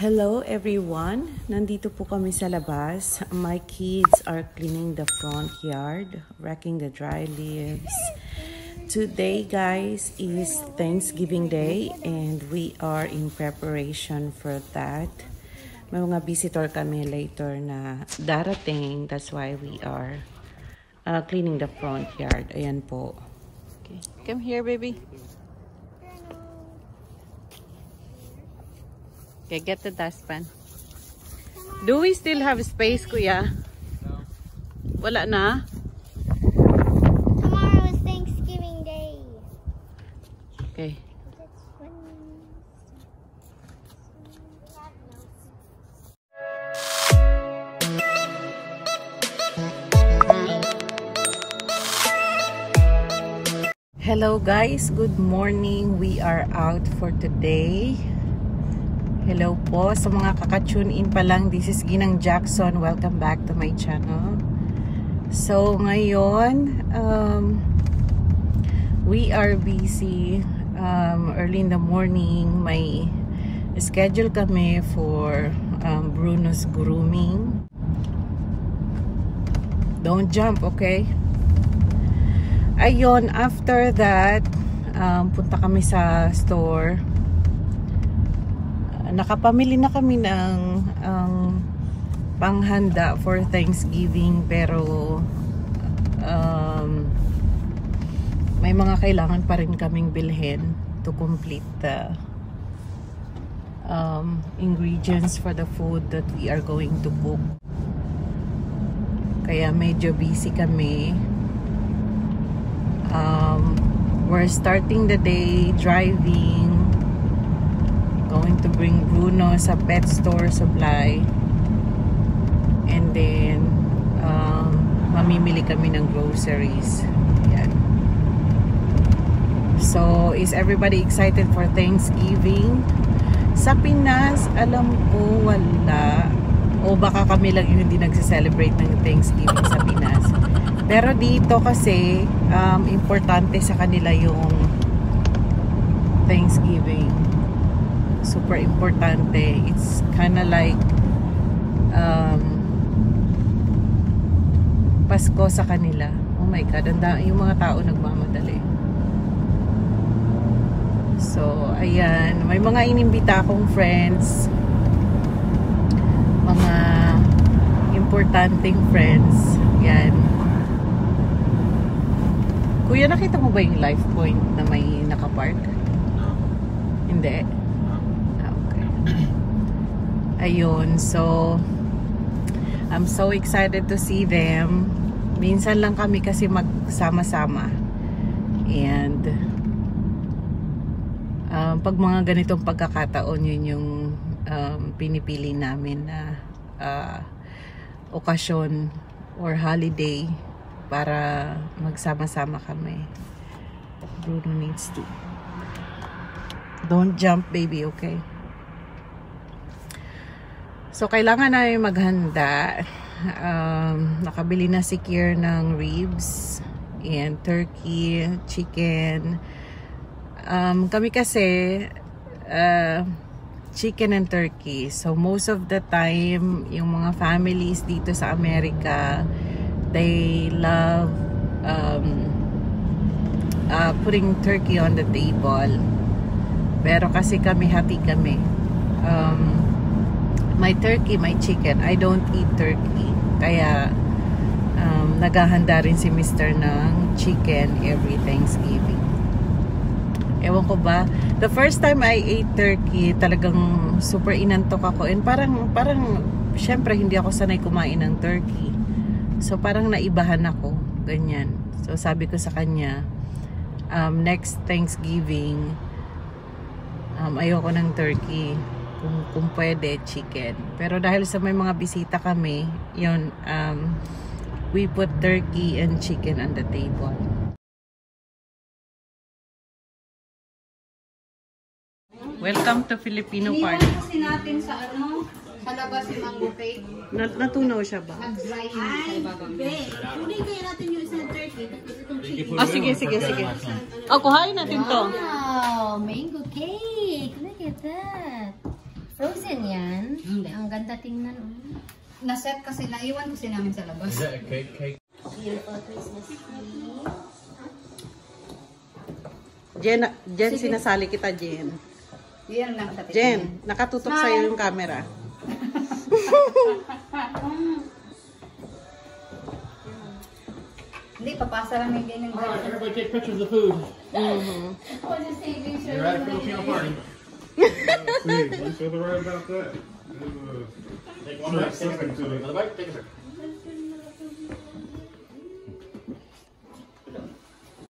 Hello everyone! Nandito po kami sa labas. My kids are cleaning the front yard, racking the dry leaves. Today guys is Thanksgiving Day and we are in preparation for that. May mga visitor kami later na darating. That's why we are cleaning the front yard. Ayan po. Okay. Come here baby. Okay, get the dustpan. Do we still have space, Kuya? No. Wala na? Tomorrow is Thanksgiving Day. Okay. Hello guys, good morning. We are out for today. Hello po sa mga kaka-tune in pa lang. This is Ginang Jackson. Welcome back to my channel. So ngayon we are busy early in the morning. May schedule kami for Bruno's grooming. Don't jump, okay? Ayun, after that punta kami sa store. Nakapamili na kami ng panghanda for Thanksgiving, pero may mga kailangan pa rin kaming bilhin to complete the ingredients for the food that we are going to cook. Kaya medyo busy kami. We're starting the day driving, going to bring Bruno sa pet store supply, and then mamimili kami ng groceries. Yan. So is everybody excited for Thanksgiving? Sa Pinas, alam ko wala, o baka kami lang yung hindi nagse-celebrate ng Thanksgiving sa Pinas. Pero dito kasi importante sa kanila yung Thanksgiving. Super importante. It's kinda like Pasko sa kanila. Oh my God, yung mga tao nagmamadali. So ayan, may mga inimbita akong friends, mga importanteng friends. Yan. Kuya, nakita mo ba yung Life Point na may nakapark? Hindi. Ayun, so I'm so excited to see them. Minsan lang kami kasi magsama-sama. And pag mga ganitong pagkakataon, yun yung pinipili namin na okasyon or holiday para magsama-sama kami. Bruno needs to. Don't jump, baby, okay? So, kailangan namin maghanda. Nakabili na si Kier ng ribs and turkey, chicken. Kami kasi chicken and turkey. So, most of the time, yung mga families dito sa Amerika, they love putting turkey on the table. Pero kasi kami, hati kami. My turkey, my chicken. I don't eat turkey. Kaya naghahanda rin si Mr. ng chicken every Thanksgiving. Ewan ko ba, the first time I ate turkey, talagang super inantok ako. And parang syempre hindi ako sanay kumain ng turkey. So parang naibahan ako. Ganyan. So sabi ko sa kanya, next Thanksgiving, ayoko ng turkey. Kung pwede, chicken. Pero dahil sa may mga bisita kami, yun, we put turkey and chicken on the table. Welcome to Filipino party. Iniwan kasi natin sa sa labas yung mango cake. Natunaw siya ba? Nag-dry yun sa ibabang. Kunin kaya natin yung isang turkey. Itong chicken. Oh, sige. Kuhain natin to. Wow, mango cake. Look at that. Frozen. Chicken yan. Ang ganda tingnan. Naset kasi, naiwan kasi namin sa labas. Is that a cake? Beautiful Christmas tree. Jen, sinasali kita, Jen. Yan lang sa Jen, nakatutok sa'yo yung camera. Hindi, papasa lang yung ganyan. Alright, everybody take pictures of the food. You're at a Filipino party. Please, you feel right about that? Take one bite, take a picture. Another bite, take a picture.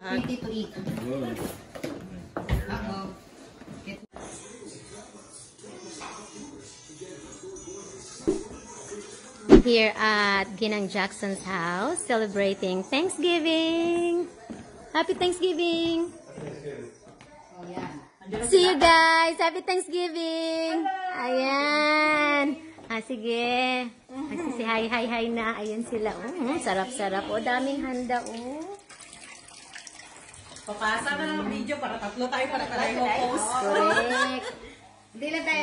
Pretty to eat. Uh-oh. Here at Ginang Jackson's house, celebrating Thanksgiving. Happy Thanksgiving. Oh, yan. See you guys. Happy Thanksgiving. Ayan. Sige. Si hi na. Ayan sila. Sarap-sarap. Daming handa. Papasa ka ng video para tatlo tayo para mag-post. Correct. Hindi lang tayo,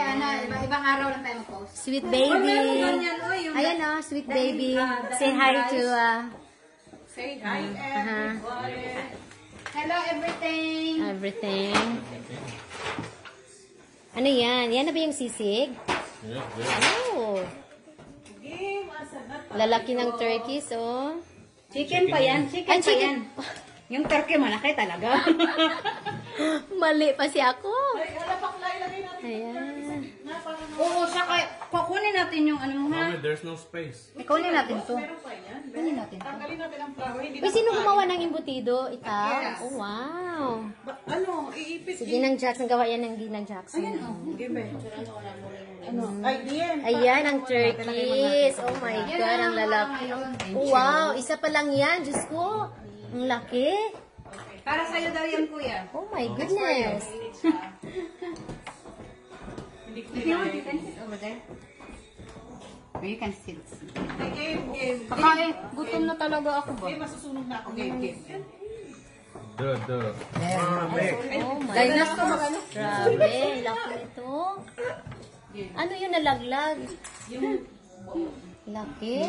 ibang araw lang tayo mag-post. Sweet baby. Ayan sweet baby. Say hi to Say hi, everybody. Hello, everything. Everything. Ano yan? Yan na ba yung sisig? Oh. Lalaki ng turkeys, Chicken pa yan. Chicken pa chicken. yan. Yung turkey malaki talaga. Mali pa si ako. Ayan. Oo, saka kukunin natin yung ano ha. Mommy, there's no space. Kunin natin to. Kunin natin to. Tanggalin natin ang flour. Hindi Uy, sino gumawa ng imbutido? Ikaw? Oh, wow. iipit. Si Ginang Jackson. Gawa yan ng Ginang Jackson. Ay, Dian. Ayan, ang turkeys. Oh my God, ang lalaki. Wow, isa pa lang yan. Diyos ko. Ang laki. Para sa'yo daw yan, kuya. Oh my goodness. If you want, you can sit over there. Or you can sit. Game. Kakain, gutom na talaga ako ba? Masusunog na ako. Game. Duh. Oh my God. Grabe, laki ito. Ano yun, nalaglag? Laki.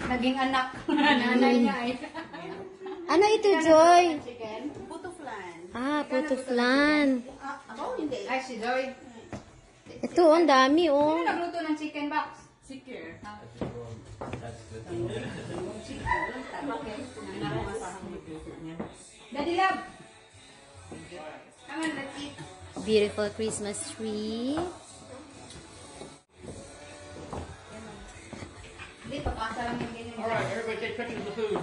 Naging anak. Nanay niya ay. Ano ito, Joy? Puto flan. Puto flan. Ako hindi. Ay, si Joy. Ito, ang dami, Sino nagluto ng chicken box? Sikir. Daddy Love. Come on, let's eat. Beautiful Christmas tree. Hindi, papasa lang yung ganyan. Alright, everybody take pictures of the food.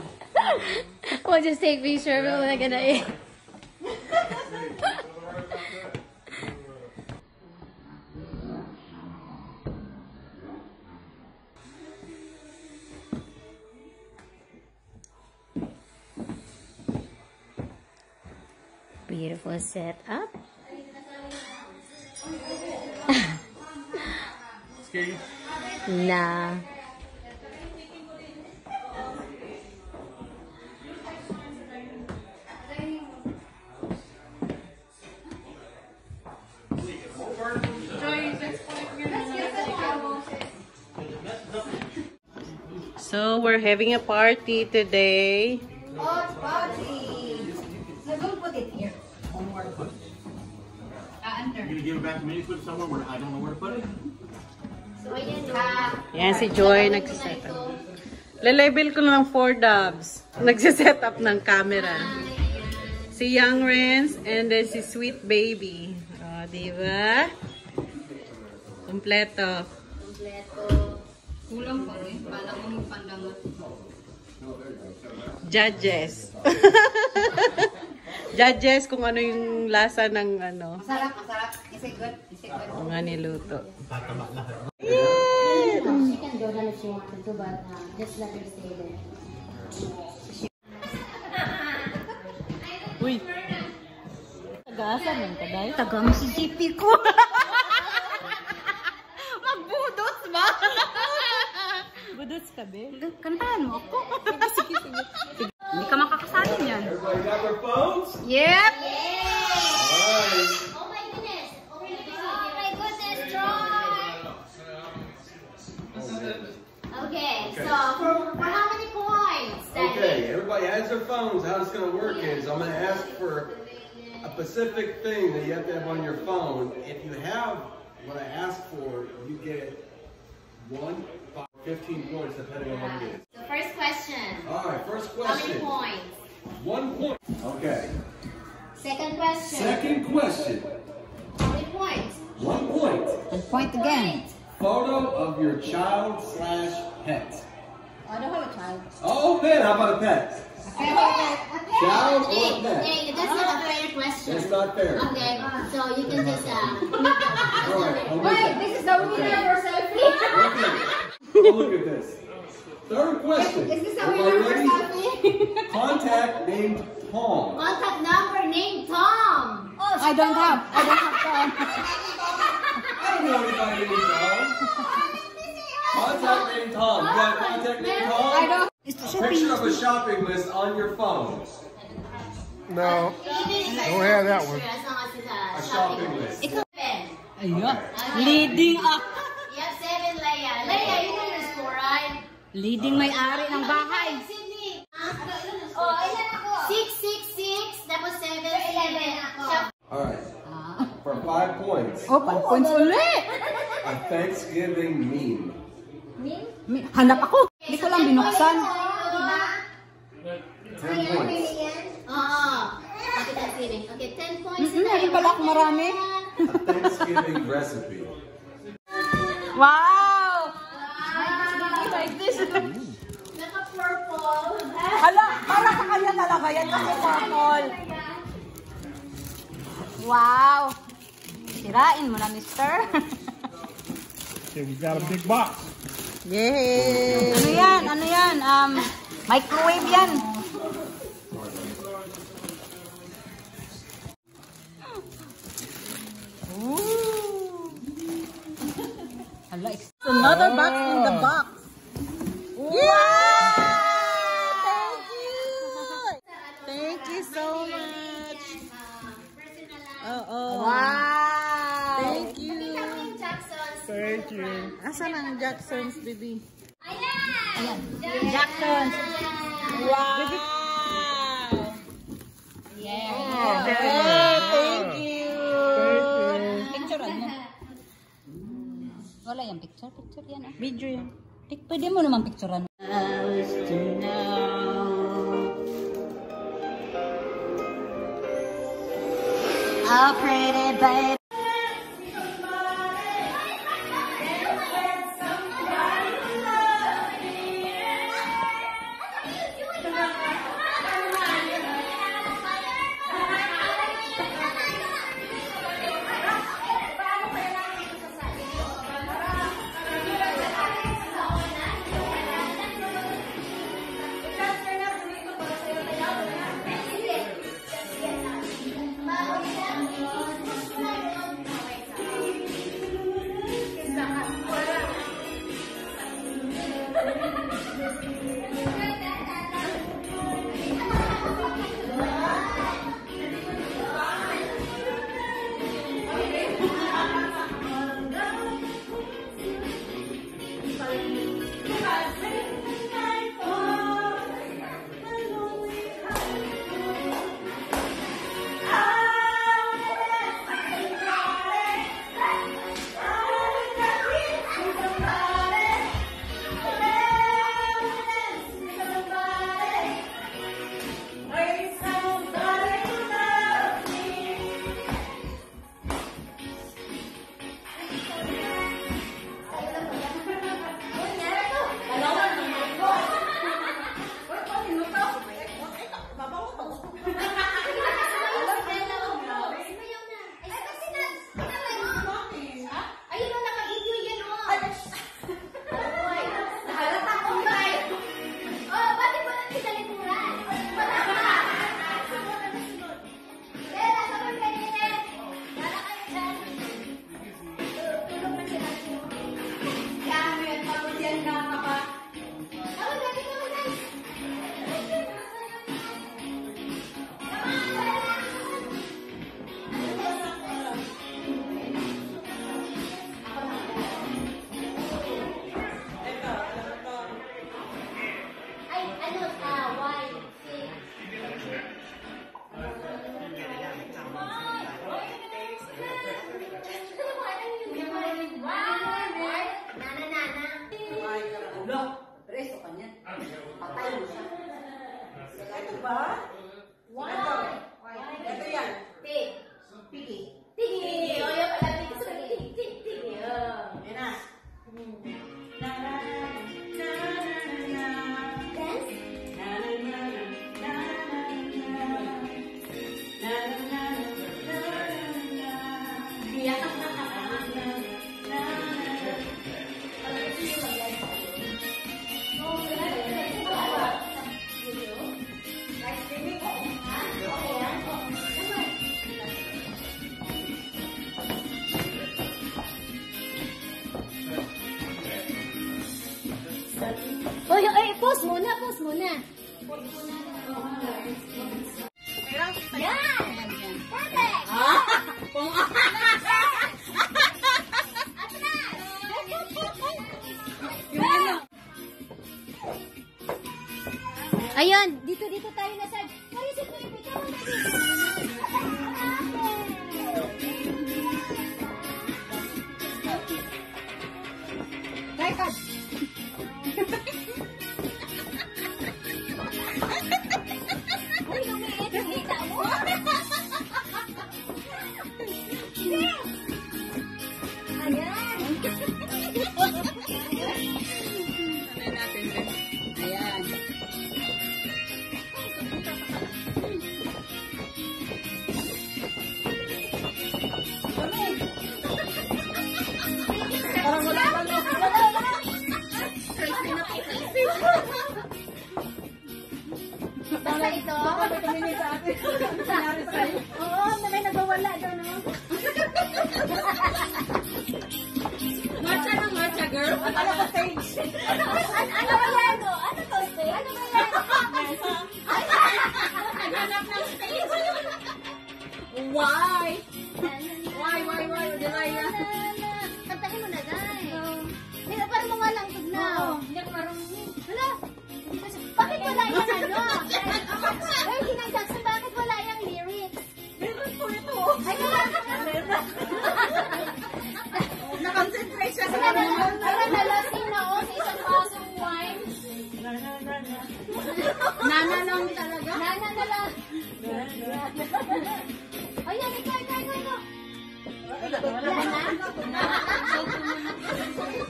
We'll just take picture. We're not gonna eat. Beautiful setup. Scary. Nah. So, we're having a party today. Hot party. So don't put it here. Under. You're gonna give it back to me to put it somewhere where I don't know where to put it? So, ayan. Yan, si Joy nagsiset up. Lalabel ko lang 4 dubs. Nagsiset up ng camera. Si Young Rens and then si Sweet Baby. O, diba? Kompleto. Kulang pa rin. Bala ko magpandangot. Judges. Judges kung ano yung lasa ng ano. Masarap, masarap. Is it good? Is it good? Mga niluto. She can go down if she wanted to, but just let her stay there. Uy. Tagasan ng kaday. Taga mo si GP ko. Magbudos ba? Budots ka, be? Kantahan mo ako. Hindi ka makakasali niyan. Yep. Oh my goodness. Oh my goodness, Joy. answer phones, how it's going to work is I'm going to ask for a specific thing that you have to have on your phone. If you have what I ask for, you get 1, 5, 15 points depending on what it is. The first question. All right, first How question. many points? 1 point. Okay. Second question. Second question. How many points? 1 point. And point again. Photo of your child/pet. I don't have a child. Oh, pet. How about a pet? Child or Hey, pet? hey, that's not a fair question. That's not fair. Okay, so you can just All right. I'll look at- This is the winner for selfie. Okay. Oh, look at this. Third question. Is this the Everybody winner for ready? selfie? Contact named Tom. Contact number named Tom. I don't have. I don't have Tom. I don't know anybody named Tom. Contact named Tom. You got a contact named Tom? I don't. Picture of a shopping list on your phone. No. Don't have that one. As long as it's A a shopping list. Ayun. Leading up. You have 7, Leia. Leia, you know your score, right? Leading may-ari ng bahay. Sydney. Oh, ilan ako? 6, 6, 6. Tapos 7, 11 ako. Alright. For 5 points, Oh, 5 points ulit. a Thanksgiving meme. Hanap ako. Hindi ko lang binuksan. 10 points. Oo. Bakit ang feeling? Okay, 10 points. Meron pala ako marami. A Thanksgiving recipe. Wow! Like this. Naka-purple. Hala, para sa kanya talaga yan kasi purple. Wow! Sirain mo na, mister. Okay, we got a big box. Yay! Ano yan? Ano yan? Microwave yan. Ooh. Hala, it's another box in the box. Wow! Thank you! Thank you so much. Oh. Wow! Thank you. Thank you. Asan ang Jackson's, baby? Ayan. Jackson's. Wow! Yeah. Thank you. Picturean mo. Wala yung picture. Picture yan. Video yan. Pwede mo naman picturean. Oh, pretty baby. Pause muna, pause muna. Yan! Perfect! Ayun, dito tayo na sa... Marisip mo yung pito. Tripod. Uy, lumiit yung hita mo. Ayan. Ayan. Parang wala ka lang. Basta ito. Baka may tumingin sa atin. Nangyari sa'yo. Oo, may nagwawala daw, no? Marcha na marcha, girl. Ano ba stage? Ano ba yan, no? Ano to, stage? Ano ba yan? Naghanap ng stage. Why? Why? Delia? Kantahin mo na, guys. Hindi ka parang mga lang tugnaw. Hindi ako marunong. Wala. Bakit wala yung ano? Ay, Ginang Jackson, bakit wala yung lyrics? Meron po ito. Ay, wala. Na-concentrate siya sa Nalasing na ako sa isang basong wine. Nana lang talaga. Nana na lang. Ayan, ikaw. Wala na?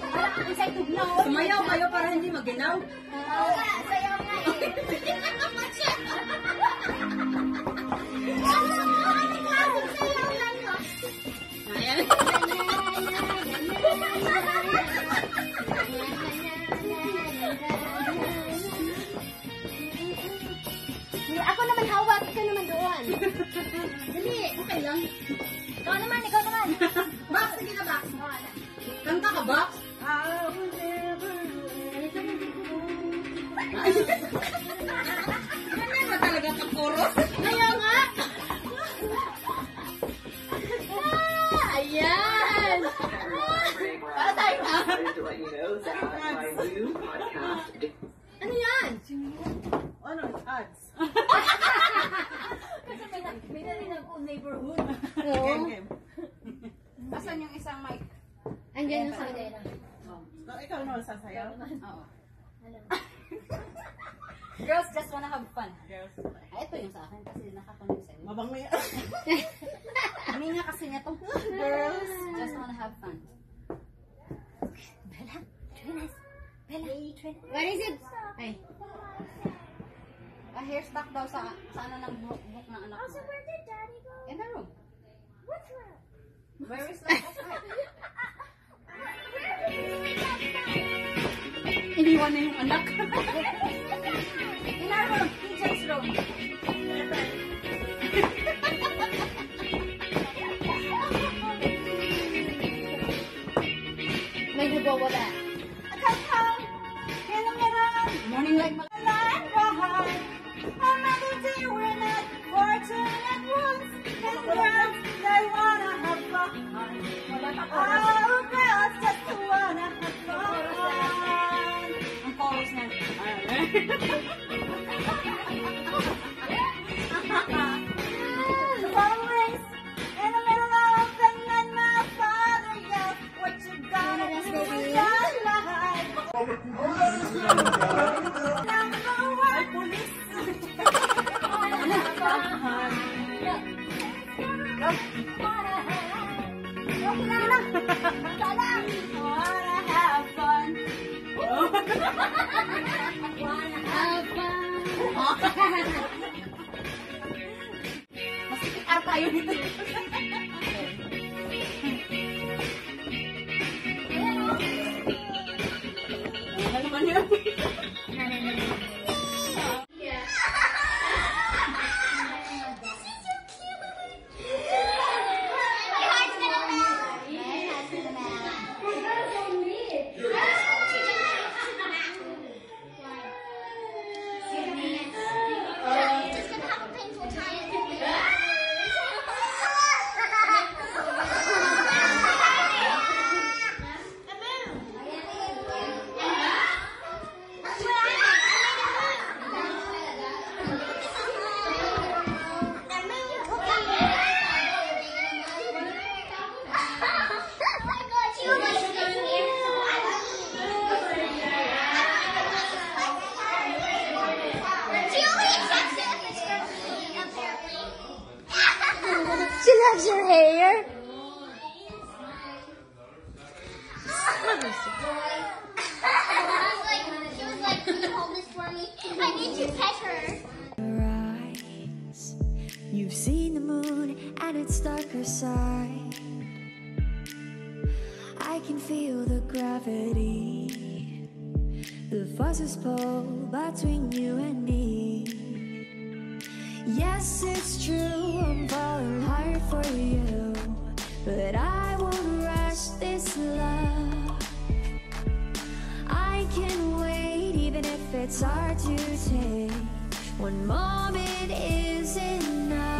Wala kang isang tugnaw. Sumayaw kayo para hindi maginaw. Wala, sayaw nga eh. Ayan. Ako naman hawak, ikaw naman doon. Dali, okay lang. Ikaw naman. Box, sige na box. Kanta ka, box? Ano ba talaga ka-chorus? Ayaw nga. Ayan. Para tayo na. Ano yan? Ano? Ads. Kasi may narinig ko neighborhood. Game. Asan yung isang mic? Andiyan yung sa kanila. Ikaw naman sasayaw? Oo. Girls just wanna have fun. Girls. Ay, ito yung sa akin kasi nakakamiss sa'yo. Mabang may... Kami nga kasi niya to. Girls just wanna have fun. Bella, join us. Bella, what is it? Ay. hair stock daw sa ano ng book ng anak Also, mo. where did Daddy go? In the room. Which room? Where is the book? Iniwan na yung anak. In our room. Teacher's room. May nagwawala. Morning like another day we're not fortunate ones. And girls, they wanna have fun. Oh, girls just wanna have fun. Ang chorus na. The bottom rings in the middle of the night. My father yelled, "What you gonna do with your life?" Number one, police. Wanna have fun. Masikip tayo dito. Ano naman yun? loves your hair? She was like, can you hold this for me? I need to pet her. You've seen the moon and its darker side. I can feel the gravity, the forces pull between you and me. Yes, it's true, I'm falling hard for you, but I won't rush this love. I can wait even if it's hard to take. One moment is enough.